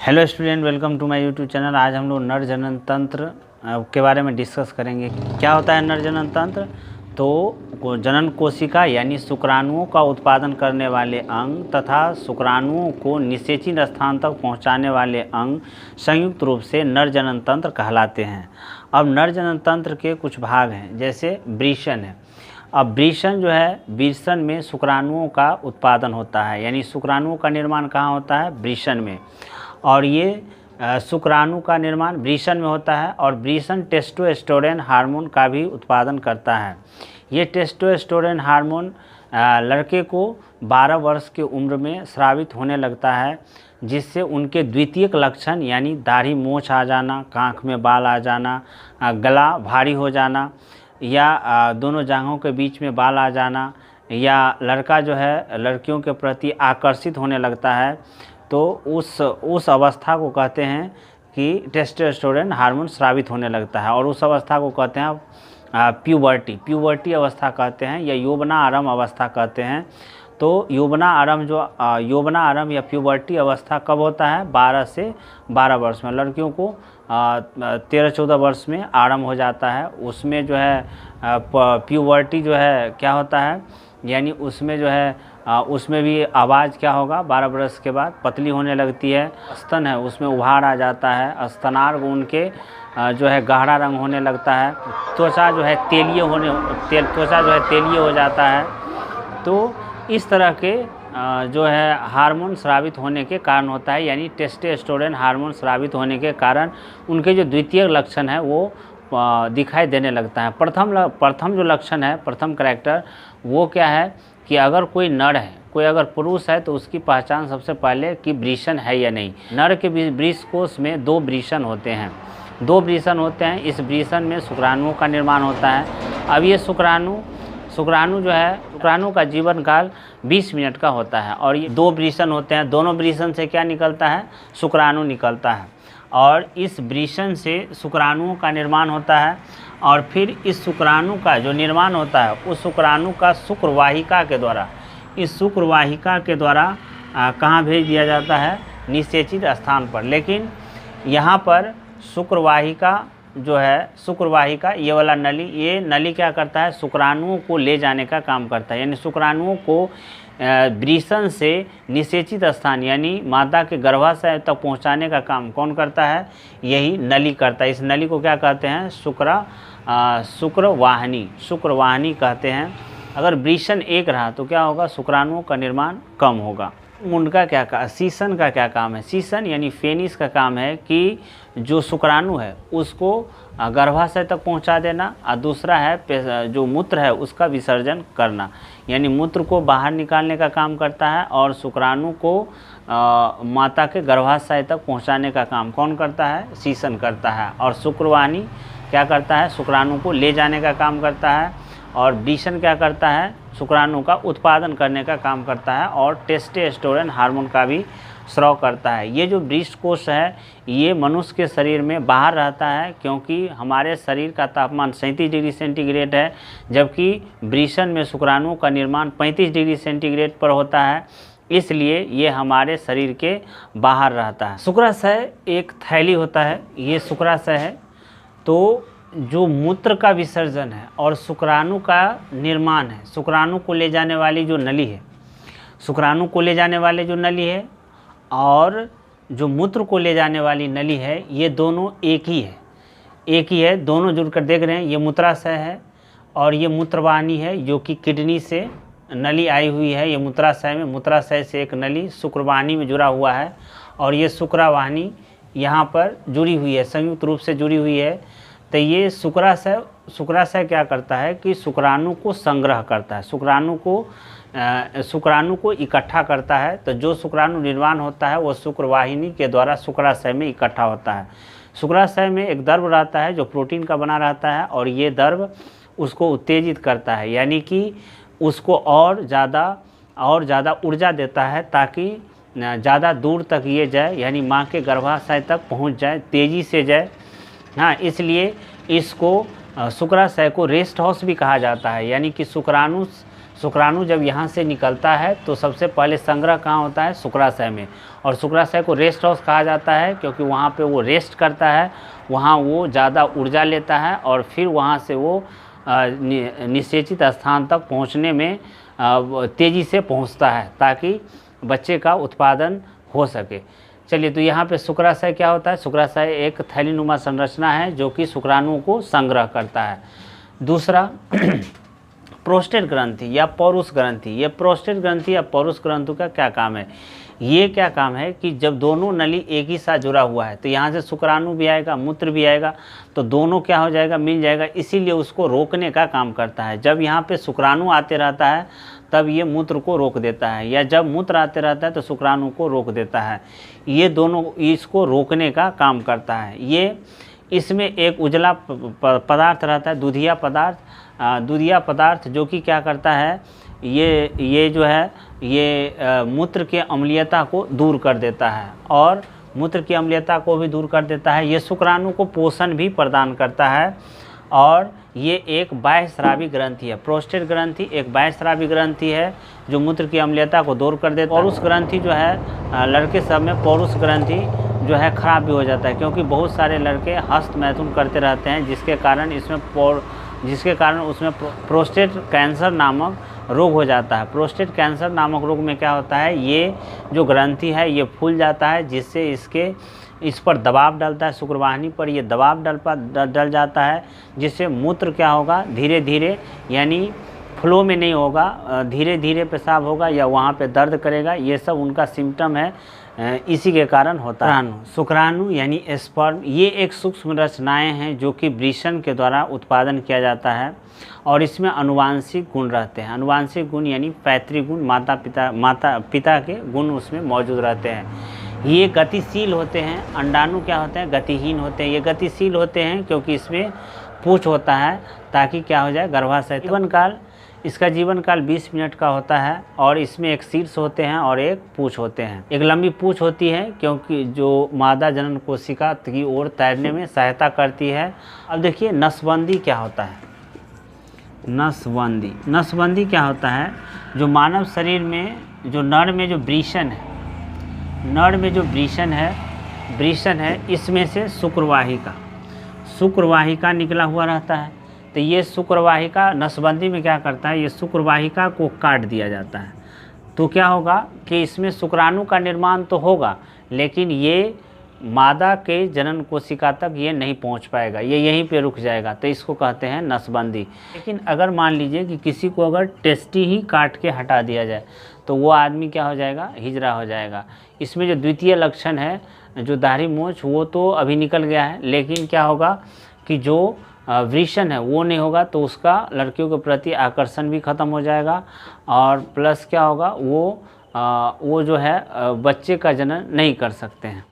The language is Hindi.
Hello student, welcome to my YouTube channel. आज हम लोग नर जनन तंत्र के बारे में डिस्कस करेंगे। क्या होता है नर जनन तंत्र? तो जनन कोशिका यानी शुक्राणुओं का उत्पादन करने वाले अंग तथा शुक्राणुओं को निषेचित स्थान तक पहुंचाने वाले अंग संयुक्त रूप से नर जनन तंत्र कहलाते हैं। अब नर जनन तंत्र के कुछ भाग हैं, जैसे वृषण है। अब वृषण जो है, वृषण में शुक्राणुओं का उत्पादन होता है, यानी शुक्राणुओं का निर्माण कहाँ होता है? वृषण में। और ये शुक्राणु का निर्माण वृषण में होता है और वृषण टेस्टोस्टेरोन हार्मोन का भी उत्पादन करता है। ये टेस्टोस्टेरोन हार्मोन लड़के को 12 वर्ष की उम्र में स्रावित होने लगता है, जिससे उनके द्वितीयक लक्षण यानी दाढ़ी मूंछ आ जाना, कांख में बाल आ जाना, गला भारी हो जाना या दोनों जांघों के बीच में बाल आ जाना, या लड़का जो है लड़कियों के प्रति आकर्षित होने लगता है, तो उस अवस्था को कहते हैं कि टेस्टोस्टेरोन हार्मोन स्रावित होने लगता है। और उस अवस्था को कहते हैं प्यूबर्टी अवस्था कहते हैं, या यौवना आरंभ अवस्था कहते हैं। तो यौवना आरंभ या प्यूबर्टी अवस्था कब होता है? 12 से 12 वर्ष में। लड़कियों को 13-14 वर्ष में आरंभ हो जाता है। उसमें जो है प्यूबर्टी जो है क्या होता है, यानी उसमें जो है उसमें भी आवाज़ क्या होगा? 12 वर्ष के बाद पतली होने लगती है। स्तन है, उसमें उभार आ जाता है। स्तनार्घ उनके जो है गहरा रंग होने लगता है। त्वचा जो है तेलीय हो जाता है। तो इस तरह के जो है हार्मोन स्रावित होने के कारण होता है, यानी टेस्टोस्टेरोन हार्मोन स्रावित होने के कारण उनके जो द्वितीय लक्षण है वो दिखाई देने लगता है। प्रथम जो लक्षण है, प्रथम कैरेक्टर, वो क्या है कि अगर कोई नर है, कोई अगर पुरुष है, तो उसकी पहचान सबसे पहले कि वृषण है या नहीं। नर के वृषकोश में 2 वृषण होते हैं। इस वृषण में शुक्राणुओं का निर्माण होता है। अब ये शुक्राणु जो है, शुक्राणु का जीवन काल 20 मिनट का होता है। और ये 2 वृषण होते हैं। दोनों वृषण से क्या निकलता है? शुक्राणु निकलता है। और इस वृषण से शुक्राणुओं का निर्माण होता है। और फिर इस शुक्राणु का जो निर्माण होता है, उस शुक्राणु का शुक्रवाहिका के द्वारा कहाँ भेज दिया जाता है? निषेचित स्थान पर। लेकिन यहाँ पर शुक्रवाहिका ये वाला नली क्या करता है? शुक्राणुओं को ले जाने का काम करता है, यानी शुक्राणुओं को वृषण से निषेचित स्थान यानी माता के गर्भाशय तक पहुंचाने का काम कौन करता है? यही नली करता है। इस नली को क्या कहते हैं? शुक्रवाहिनी कहते हैं। अगर वृषण एक रहा तो क्या होगा? शुक्राणुओं का निर्माण कम होगा। मुंड का क्या काम? सीसन का क्या काम है? सीसन यानी फेनिस का काम है कि जो शुक्राणु है उसको गर्भाशय तक पहुंचा देना, और दूसरा है जो मूत्र है उसका विसर्जन करना, यानी मूत्र को बाहर निकालने का काम करता है। और शुक्राणु को माता के गर्भाशय तक पहुंचाने का काम कौन करता है? सीसन करता है। और शुक्रवाहिनी क्या करता है? शुक्राणु को ले जाने का काम करता है। और वृषण क्या करता है? शुक्राणु का उत्पादन करने का काम करता है और टेस्टोस्टेरोन हार्मोन का भी स्राव करता है। ये जो वृषकोश है, ये मनुष्य के शरीर में बाहर रहता है, क्योंकि हमारे शरीर का तापमान 37 डिग्री सेंटीग्रेड है, जबकि वृषण में शुक्राणुओं का निर्माण 35 डिग्री सेंटीग्रेड पर होता है। इसलिए ये हमारे शरीर के बाहर रहता है। शुक्राशय एक थैली होता है, ये शुक्राशय है। तो जो मूत्र का विसर्जन है और शुक्राणु का निर्माण है, शुक्राणु को ले जाने वाली जो नली है, और जो मूत्र को ले जाने वाली नली है, ये दोनों एक ही है। दोनों जुड़कर देख रहे हैं, ये मूत्राशय है और ये मूत्रवाहिनी है, जो कि किडनी से नली आई हुई है। ये मूत्राशय से एक नली शुक्रवाहिनी में जुड़ा हुआ है, और ये शुक्रवाहिनी यहाँ पर जुड़ी हुई है, संयुक्त रूप से जुड़ी हुई है। तो ये शुक्राशय क्या करता है कि शुक्राणु को संग्रह करता है, शुक्राणु को इकट्ठा करता है। तो जो शुक्राणु निर्माण होता है वो शुक्रवाहिनी के द्वारा शुक्राशय में इकट्ठा होता है। शुक्राशय में एक द्रव रहता है जो प्रोटीन का बना रहता है, और ये द्रव उसको उत्तेजित करता है, यानी कि उसको और ज़्यादा ऊर्जा देता है, ताकि ज़्यादा दूर तक ये जाए, यानी माँ के गर्भाशय तक पहुँच जाए, तेज़ी से जाए। हाँ, इसलिए इसको शुक्राशय को रेस्ट हाउस भी कहा जाता है, यानी कि शुक्राणु जब यहाँ से निकलता है तो सबसे पहले संग्रह कहाँ होता है? शुक्राशय में। और शुक्राशय को रेस्ट हाउस कहा जाता है क्योंकि वहाँ पे वो रेस्ट करता है, वहाँ वो ज़्यादा ऊर्जा लेता है और फिर वहाँ से वो निषेचित स्थान तक पहुँचने में तेज़ी से पहुँचता है ताकि बच्चे का उत्पादन हो सके। चलिए, तो यहाँ पे शुक्राशय क्या होता है? शुक्राशय एक थैलीनुमा संरचना है जो कि शुक्राणुओं को संग्रह करता है। दूसरा प्रोस्टेट ग्रंथि या पौरुष ग्रंथि। ये प्रोस्टेट ग्रंथि या पौरुष ग्रंथि का क्या काम है? ये क्या काम है कि जब दोनों नली एक ही साथ जुड़ा हुआ है तो यहाँ से शुक्राणु भी आएगा, मूत्र भी आएगा, तो दोनों क्या हो जाएगा? मिल जाएगा। इसीलिए उसको रोकने का काम करता है। जब यहाँ पे शुक्राणु आते रहता है तब ये मूत्र को रोक देता है, या जब मूत्र आते रहता है तो शुक्राणु को रोक देता है। ये दोनों इसको रोकने का काम करता है। ये इसमें एक उजला पदार्थ रहता है, दूधिया पदार्थ जो कि क्या करता है? ये जो है ये मूत्र के अम्लीयता को दूर कर देता है और मूत्र की अम्लीयता को भी दूर कर देता है। ये शुक्राणु को पोषण भी प्रदान करता है और ये एक बाह्यस्रावी ग्रंथि है। प्रोस्टेट ग्रंथि एक बाह्यस्रावी ग्रंथि है जो मूत्र की अम्लीयता को दूर कर देता है। पौरुष ग्रंथि जो है, लड़के सब में पौरुष ग्रंथि जो है ख़राब भी हो जाता है क्योंकि बहुत सारे लड़के हस्त मैथुन करते रहते हैं जिसके कारण उसमें प्रोस्टेट कैंसर नामक रोग हो जाता है। प्रोस्टेट कैंसर नामक रोग में क्या होता है? ये जो ग्रंथि है ये फूल जाता है जिससे इस पर दबाव डलता है, शुक्रवाहिनी पर ये दबाव डल जाता है जिससे मूत्र क्या होगा? धीरे धीरे यानी फ्लो में नहीं होगा, धीरे धीरे पेशाब होगा या वहाँ पे दर्द करेगा। ये सब उनका सिम्टम है, इसी के कारण होता है। शुक्राणु यानी स्पर्म, ये एक सूक्ष्म रचनाएं हैं जो कि वृषण के द्वारा उत्पादन किया जाता है और इसमें अनुवांशिक गुण रहते हैं। अनुवांशिक गुण यानी पैतृक गुण, माता पिता के गुण उसमें मौजूद रहते हैं। ये गतिशील होते हैं। अंडाणु क्या होते हैं? गतिहीन होते हैं। ये गतिशील होते हैं क्योंकि इसमें पूँछ होता है ताकि क्या हो जाए? गर्भाशय। इसका जीवन काल 20 मिनट का होता है और इसमें एक शीर्ष होते हैं और एक पूँछ होते हैं। एक लंबी पूँछ होती है क्योंकि जो मादा जनन कोशिका की ओर तैरने में सहायता करती है। अब देखिए नसबंदी क्या होता है? नसबंदी क्या होता है? जो मानव शरीर में जो नर में जो वृषण है इसमें से शुक्रवाहिका निकला हुआ रहता है। तो ये शुक्रवाहिका नसबंदी में क्या करता है? ये शुक्रवाहिका को काट दिया जाता है तो क्या होगा कि इसमें शुक्राणु का निर्माण तो होगा लेकिन ये मादा के जनन कोशिका तक ये नहीं पहुंच पाएगा, ये यहीं पे रुक जाएगा। तो इसको कहते हैं नसबंदी। लेकिन अगर मान लीजिए कि किसी को अगर टेस्टी ही काट के हटा दिया जाए तो वो आदमी क्या हो जाएगा? हिजड़ा हो जाएगा। इसमें जो द्वितीय लक्षण है, जो दाढ़ी मूंछ, वो तो अभी निकल गया है, लेकिन क्या होगा कि जो वृषण है वो नहीं होगा तो उसका लड़कियों के प्रति आकर्षण भी ख़त्म हो जाएगा और प्लस क्या होगा? वो जो है बच्चे का जनन नहीं कर सकते हैं।